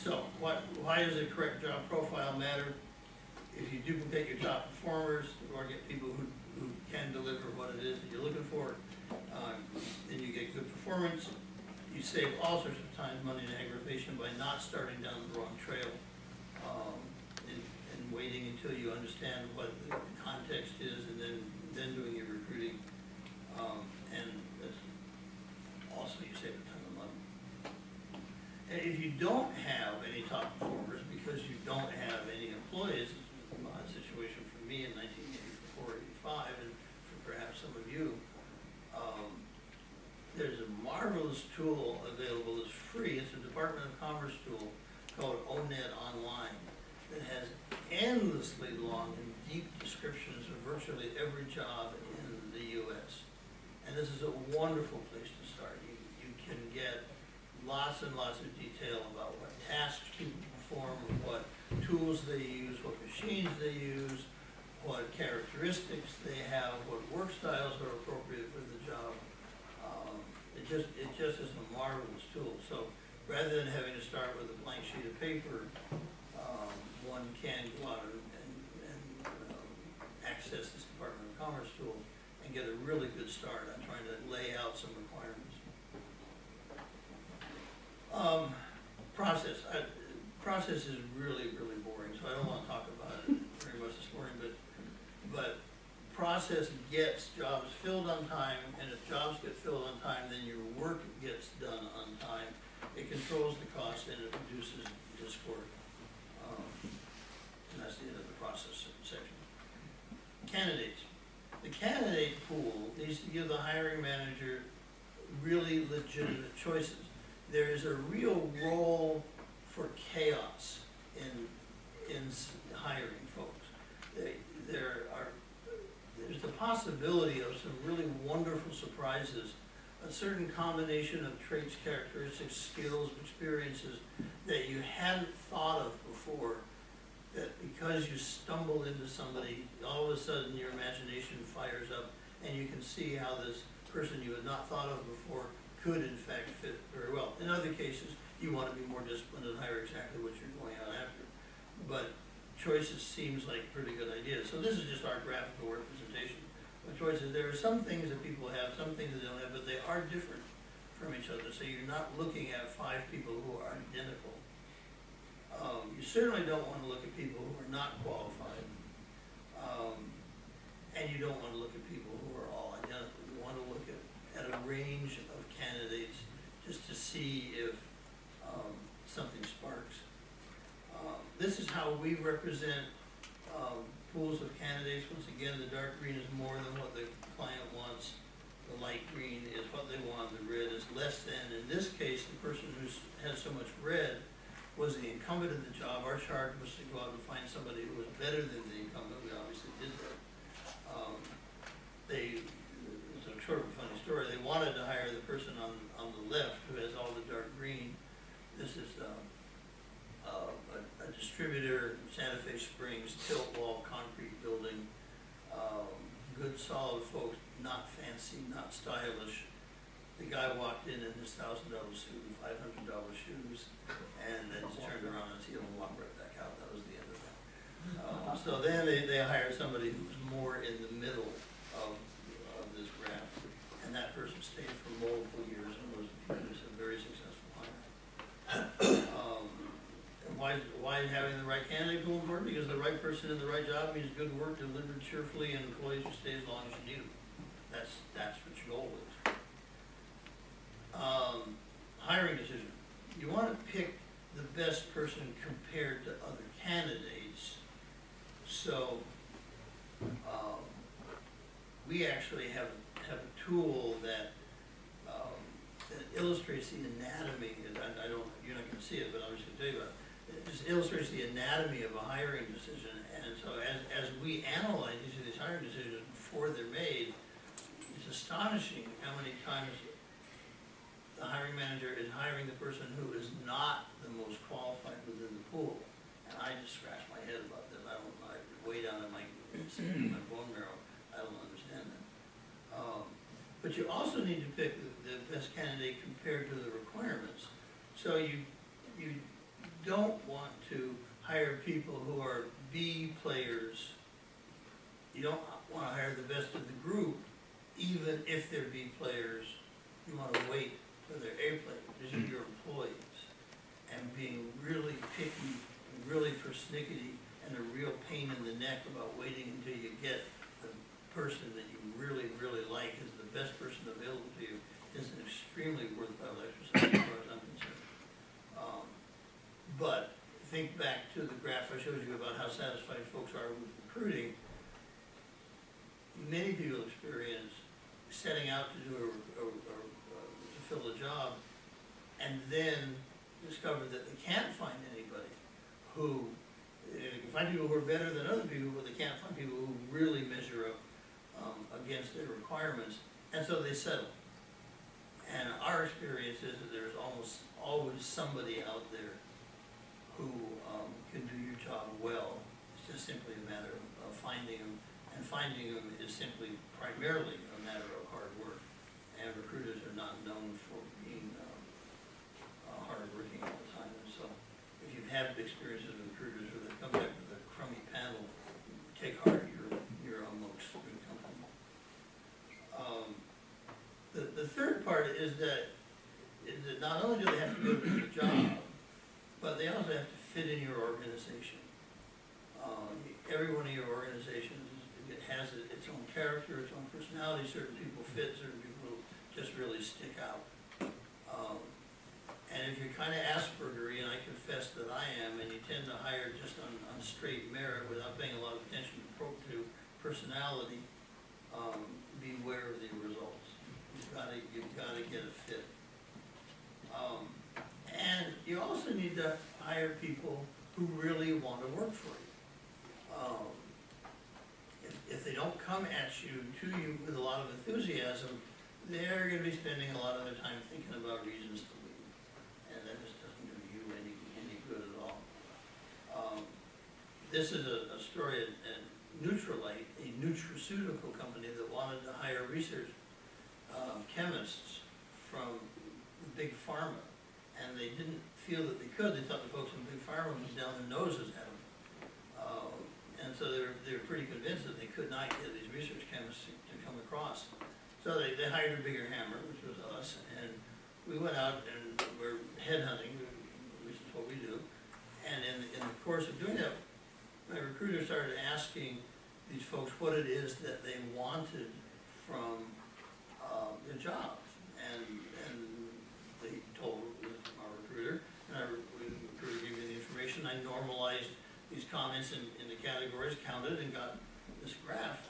So why does a correct job profile matter? If you duplicate your top performers or get people who can deliver what it is that you're looking for, then you get good performance. You save all sorts of time, money, and aggravation by not starting down the wrong trail, and waiting until you understand what the context is, and then doing your recruiting. And also you save a ton of money. And if you don't have any top performers because you don't have any employees, this was a situation for me in 1984, 85, and for perhaps some of you, there's a marvelous tool available that's free. It's a Department of Commerce tool called ONET Online that has endlessly long and deep descriptions of virtually every job in the U.S. And this is a wonderful place to start. You can get lots and lots of detail about what tasks people perform, what tools they use, what machines they use, what characteristics they have, what work styles are appropriate for the job. It just is a marvelous tool. So rather than having to start with a blank sheet of paper, one can go out and access this Department of Commerce tool and get a really good start on trying to lay out some requirements. Process is really, really boring, so I don't want to talk about it very much this morning, but process gets jobs filled on time, and if jobs get filled on time, then your work gets done on time. It controls the cost and it reduces discord. And that's the end of the process section. Candidates. The candidate pool needs to give the hiring manager really legitimate choices. There is a real role for chaos in hiring folks. There's the possibility of some really wonderful surprises, a certain combination of traits, characteristics, skills, experiences that you hadn't thought of before, that because you stumble into somebody, all of a sudden your imagination fires up and you can see how this person you had not thought of before could in fact fit very well. In other cases, you want to be more disciplined and hire exactly what you're going out after. But choices seems like a pretty good idea. So this is just our graphical representation of choices. There are some things that people have, some things they don't have, but they are different from each other. So you're not looking at 5 people who are identical. You certainly don't want to look at people who are not qualified. And you don't want to look at people who are all identical. You want to look at a range of candidates just to see if something sparks. This is how we represent pools of candidates. Once again, the dark green is more than what the client wants. The light green is what they want. The red is less than. In this case, the person who has so much red was the incumbent in the job. Our charge was to go out and find somebody who was better than the incumbent. We obviously did that. It's a sort of a funny story. They wanted to hire the person on the left who has all the dark green. This is a distributor, Santa Fe Springs, tilt wall, concrete building, good solid folks, not fancy, not stylish. The guy walked in his $1,000 suit and $500 shoes, and then just turned around on his heel and walked right back out. That was the end of that. So then they hired somebody who was more in the middle of this graph, and that person stayed for multiple years and was a very successful hire. And why having the right candidate pool important? Because the right person in the right job means good work delivered cheerfully and employees who stay as long as you need them. That's what your goal is. Hiring decision. You want to pick the best person compared to other candidates. So we actually have a tool that illustrates the anatomy. You're not going to see it, but I'm just going to tell you about it. It just illustrates the anatomy of a hiring decision. And so as we analyze each of these hiring decisions before they're made, it's astonishing how many times the hiring manager is hiring the person who is not the most qualified within the pool. And I just scratch my head about this. I way down in my bone marrow, I don't understand that. But you also need to pick the best candidate compared to the requirements. So you don't want to hire people who are B players. You don't wanna hire the best of the group, even if they're B players. You wanna wait till they're A players, these are your employees. And being really picky, and really persnickety, and a real pain in the neck about waiting until you get the person that you really, really like as the best person available to you is an extremely worthwhile exercise as far as I'm concerned. But think back to the graph I showed you about how satisfied folks are with recruiting. Many people experience setting out to do to fill a job and then discover that they can't find anybody who, they can find people who are better than other people, but they can't find people who really measure up against their requirements, and so they settle. And our experience is that there's almost always somebody out there who can do your job well. It's just simply a matter of finding them, and finding them is simply primarily a matter of hard work. And recruiters are not known for being hardworking all the time. And so if you've had experiences with recruiters where they come back with a crummy panel, take heart, you're amongst good company. The third part is that not only do they have to go to the job, but they also have to fit in your organization. Every one of your organizations, it has its own character, its own personality. Certain people fit, certain people just really stick out. And if you're kind of Aspergery, and I confess that I am, and you tend to hire just on straight merit without paying a lot of attention to personality, beware of the results. You've got to get a fit. And you also need to hire people who really want to work for you. If they don't come at you with a lot of enthusiasm, they're going to be spending a lot of their time thinking about reasons to leave, and that just doesn't do you any good at all. This is a story at Nutrilite, a nutraceutical company that wanted to hire research chemists from big pharma, and they didn't feel that they could. They thought the folks in big pharma was down their noses at them, and so they were pretty convinced that they could not get these research chemists to come across. So they hired a bigger hammer, which was us, and we went out and we're headhunting, which is what we do. And in the course of doing that, my recruiter started asking these folks what it is that they wanted from their jobs. And they told our recruiter, and our recruiter gave me the information. I normalized these comments in the categories, counted, and got this graph.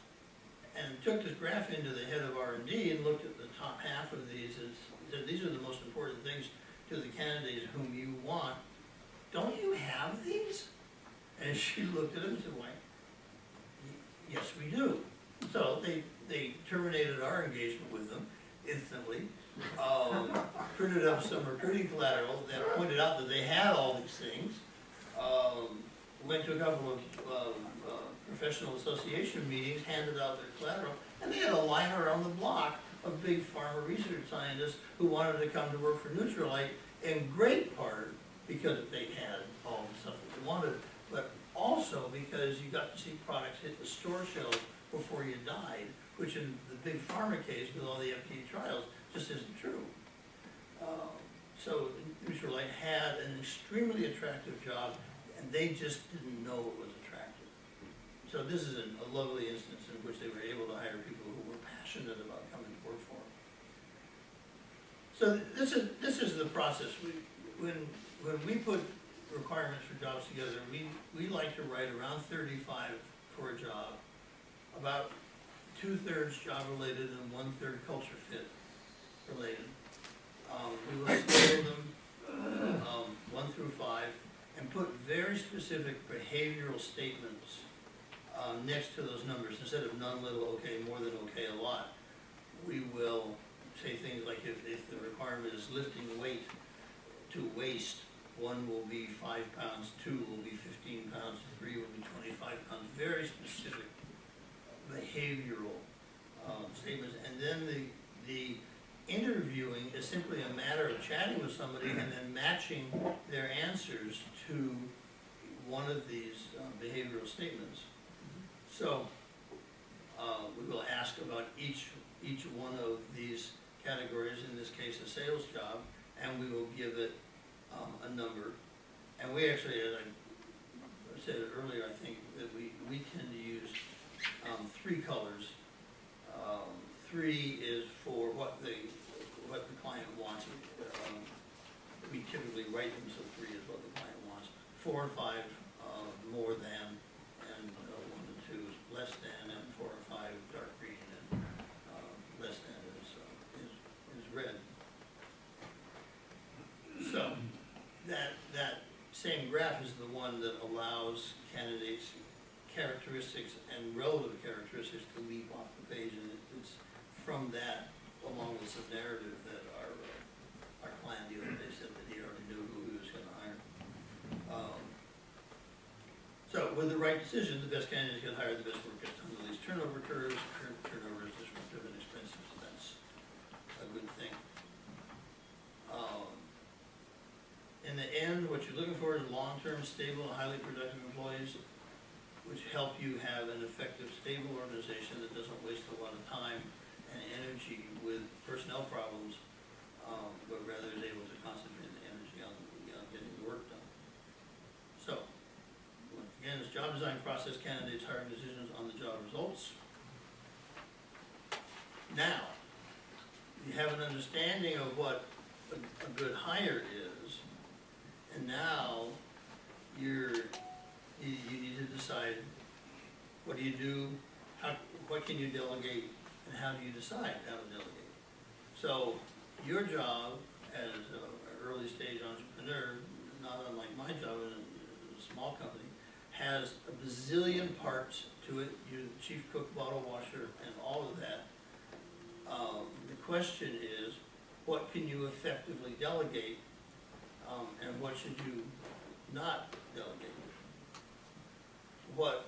And took this graph into the head of R&D and looked at the top half of these and said, these are the most important things to the candidates whom you want. Don't you have these? And she looked at him and said, why, yes, we do. So they terminated our engagement with them instantly, printed up some recruiting collateral that pointed out that they had all these things, went to a couple of professional association meetings, handed out their collateral, and they had a line around the block of big pharma research scientists who wanted to come to work for Nutrilite, in great part because they had all the stuff that they wanted, but also because you got to see products hit the store shelves before you died, which in the big pharma case with all the FDA trials just isn't true. So Nutrilite had an extremely attractive job, and they just didn't know it was attractive. So this is a lovely instance in which they were able to hire people who were passionate about coming to work for them. So this is the process. When we put requirements for jobs together, we like to write around 35 for a job, about 2/3 job related and 1/3 culture fit related. We will scale them 1 through 5 and put very specific behavioral statements next to those numbers. Instead of none, little, okay, more than okay, a lot, we will say things like if the requirement is lifting weight to waist, 1 will be 5 pounds, 2 will be 15 pounds, 3 will be 25 pounds. Very specific behavioral statements. And then the interviewing is simply a matter of chatting with somebody and then matching their answers to one of these behavioral statements. So, we will ask about each one of these categories, in this case a sales job, and we will give it a number. And we actually, as I said earlier, I think that we tend to use 3 colors. 3 is for what the client wants. We typically write them, so 3 is what the client wants. 4 and 5, more than, and 1 and 2 is less than, and 4 and 5 dark green, and less than is red. So that same graph is the one that allows candidates characteristics and relative characteristics to leap off the page, and it's from that, along with some narrative, that our client the other day said that he already knew who he was going to hire. So with the right decision, the best candidates get hired, the best workers on the least turnover curves. Turnover is disruptive and expensive, so that's a good thing. In the end, what you're looking for is long-term, stable, and highly productive employees, which help you have an effective, stable organization that doesn't waste a lot of time and energy with personnel problems, but rather is able to concentrate the energy on getting the work done. So, once again, it's job design process, candidates, hiring decisions on the job results. Now, you have an understanding of what a good hire is, and now you need to decide, what do you do, what can you delegate, and how do you decide how to delegate? So your job as an early stage entrepreneur, not unlike my job in a small company, has a bazillion parts to it. You're the chief cook, bottle washer, and all of that. The question is, what can you effectively delegate, and what should you not delegate? What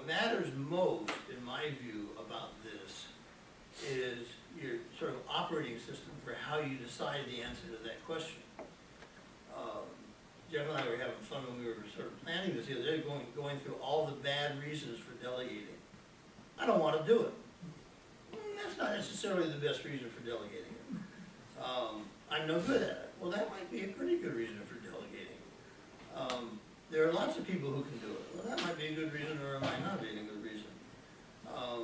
matters most, in my view, about this is your sort of operating system for how you decide the answer to that question. Jeff and I were having fun when we were sort of planning this the other day, going through all the bad reasons for delegating. I don't want to do it. That's not necessarily the best reason for delegating it. I'm no good at it. Well, that might be a pretty good reason for delegating. There are lots of people who can do it. Well, that might be a good reason, or it might not be a good reason.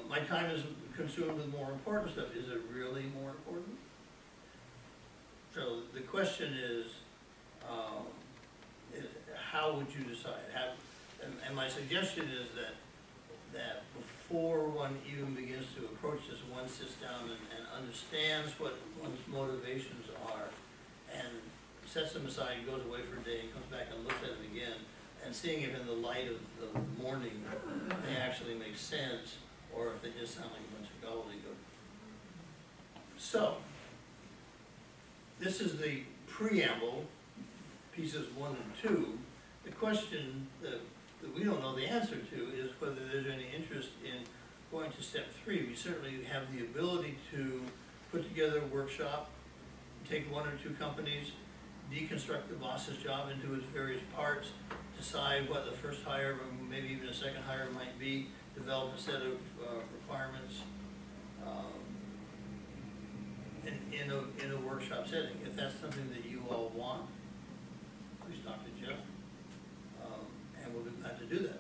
My time is consumed with more important stuff. Is it really more important? So the question is how would you decide? And my suggestion is that before one even begins to approach this, one sits down and understands what one's motivations are, and sets them aside, goes away for a day, and comes back and looks at them again, and seeing if in the light of the morning they actually make sense, or if they just sound like a bunch of gobbledygook. So, this is the preamble, pieces 1 and 2. The question that we don't know the answer to is whether there's any interest in going to step 3. We certainly have the ability to put together a workshop, take 1 or 2 companies, deconstruct the boss's job into its various parts, decide what the first hire, or maybe even a second hire might be, develop a set of requirements in a workshop setting. If that's something that you all want, please talk to Jeff, and we'll be glad to do that.